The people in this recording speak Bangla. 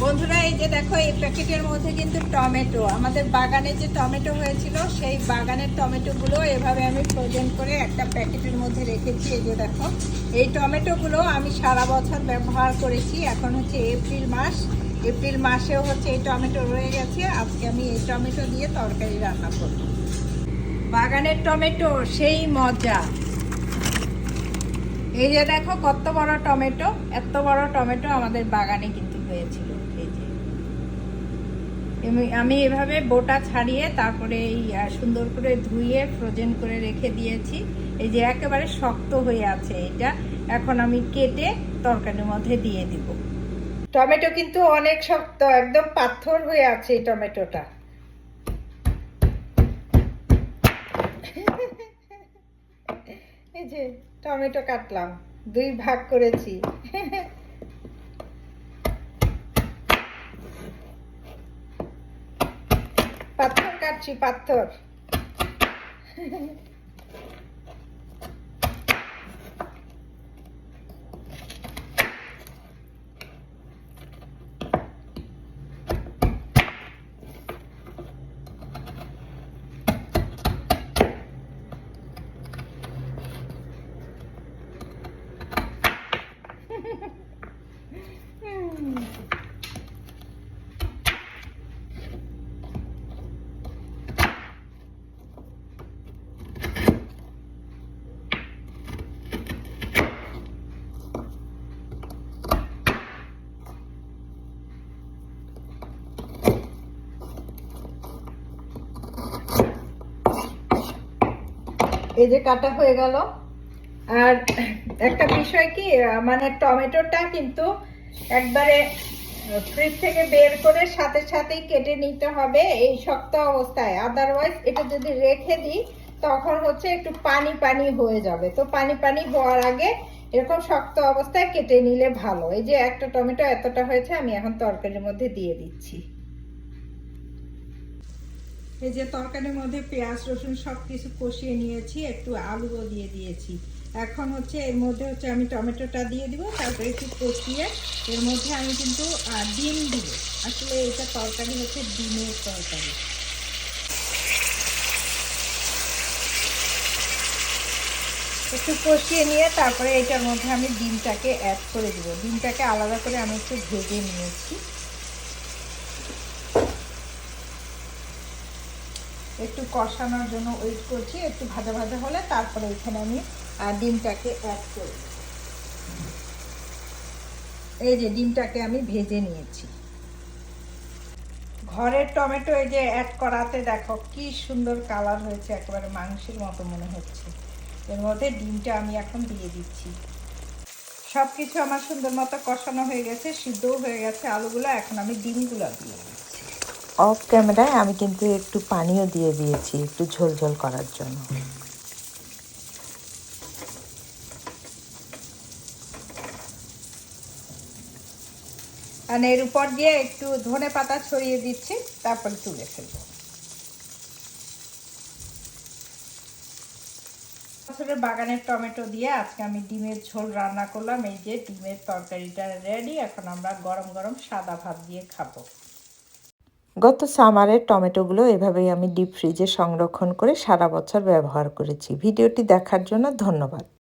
বন্ধুরা এই যে দেখো এই প্যাকেটের মধ্যে কিন্তু টমেটো, আমাদের বাগানে যে টমেটো হয়েছিল সেই বাগানের টমেটোগুলো এভাবে আমি ফ্রোজেন করে একটা প্যাকেটের মধ্যে রেখেছি। এই যে দেখো এই টমেটোগুলো আমি সারা বছর ব্যবহার করেছি। এখন হচ্ছে এপ্রিল মাসেও হচ্ছে এই টমেটো রয়ে গেছে। আজকে আমি এই টমেটো দিয়ে তরকারি রান্না করব। বাগানের টমেটো সেই মজা। এই যে দেখো কত বড় টমেটো, এত বড় টমেটো আমাদের বাগানে কিন্তু হয়েছিল। এই যে আমি এভাবে বোটা ছাড়িয়ে তারপরে এই সুন্দর করে ধুয়ে ফ্রোজেন করে রেখে দিয়েছি। এই যে একেবারে শক্ত হয়ে আছে এটা, এখন আমি কেটে তরকারির মধ্যে দিয়ে দিব। টমেটো কিন্তু অনেক শক্ত, একদম পাথর হয়ে আছে এই টমেটোটা। এই যে টমেটো কাটলাম, 2 ভাগ করেছি। পাথর কাটছি, পাথর। এই যে কাটা হয়ে গেল। আর একটা বিষয় কি, মানে টমেটোটা কিন্তু একবারে ফ্রিজ থেকে বের করে সাথে সাথেই কেটে নিতে হবে এই শক্ত অবস্থায়। আদারওয়াইজ এটা যদি রেখে দিই তখন হচ্ছে একটু পানি পানি হয়ে যাবে। তো পানি পানি হওয়ার আগে এরকম শক্ত অবস্থায় কেটে নিলে ভালো। এই যে একটা টমেটো এতটা হয়েছে, আমি এখন তরকারির মধ্যে দিয়ে দিচ্ছি। এই যে তরকারির মধ্যে পেঁয়াজ রসুন সব কিছু কষিয়ে নিয়েছি, একটু আলুও দিয়ে দিয়েছি। এখন হচ্ছে এর মধ্যে হচ্ছে আমি টমেটোটা দিয়ে দিব, তারপরে একটু কষিয়ে এর মধ্যে আমি কিন্তু ডিম দিব। আসলে এটা তরকারি হচ্ছে ডিমের তরকারি। একটু কষিয়ে নিয়ে তারপরে এটার মধ্যে আমি ডিমটাকে অ্যাড করে দিব। ডিমটাকে আলাদা করে আমি একটু ভেজে নিয়েছি। একটু কষানোর জন্য ওয়েট করছি, একটু ভাজা ভাজা হলে তারপরে এখানে আমি ডিমটাকে অ্যাড করব। এই যে ডিমটাকে আমি ভেজে নিয়েছি। ঘরের টমেটো এই যে অ্যাড করাতে দেখো কি সুন্দর কালার হয়েছে, একেবারে মাংসের মতো মনে হচ্ছে। এর মধ্যে ডিমটা আমি এখন দিয়ে দিচ্ছি। সব কিছু আমার সুন্দর মতো কষানো হয়ে গেছে, সিদ্ধও হয়ে গেছে আলুগুলো। এখন আমি ডিমগুলো দিয়ে দিচ্ছি। অফ ক্যামেরায় আমি কিন্তু একটু পানিও দিয়ে দিয়েছি একটু ঝোল ঝোল করার জন্য। আর এর উপর দিয়ে একটু ধনে পাতা ছড়িয়ে দিচ্ছি, তারপর তুলে ফেলবো। বছরের বাগানের টমেটো দিয়ে আজকে আমি ডিমের ঝোল রান্না করলাম। এই যে ডিমের তরকারিটা রেডি, এখন আমরা গরম গরম সাদা ভাত দিয়ে খাবো। গত সামারের টমেটোগুলো এভাবেই আমি ডিপ ফ্রিজে সংরক্ষণ করে সারা বছর ব্যবহার করেছি। ভিডিওটি দেখার জন্য ধন্যবাদ।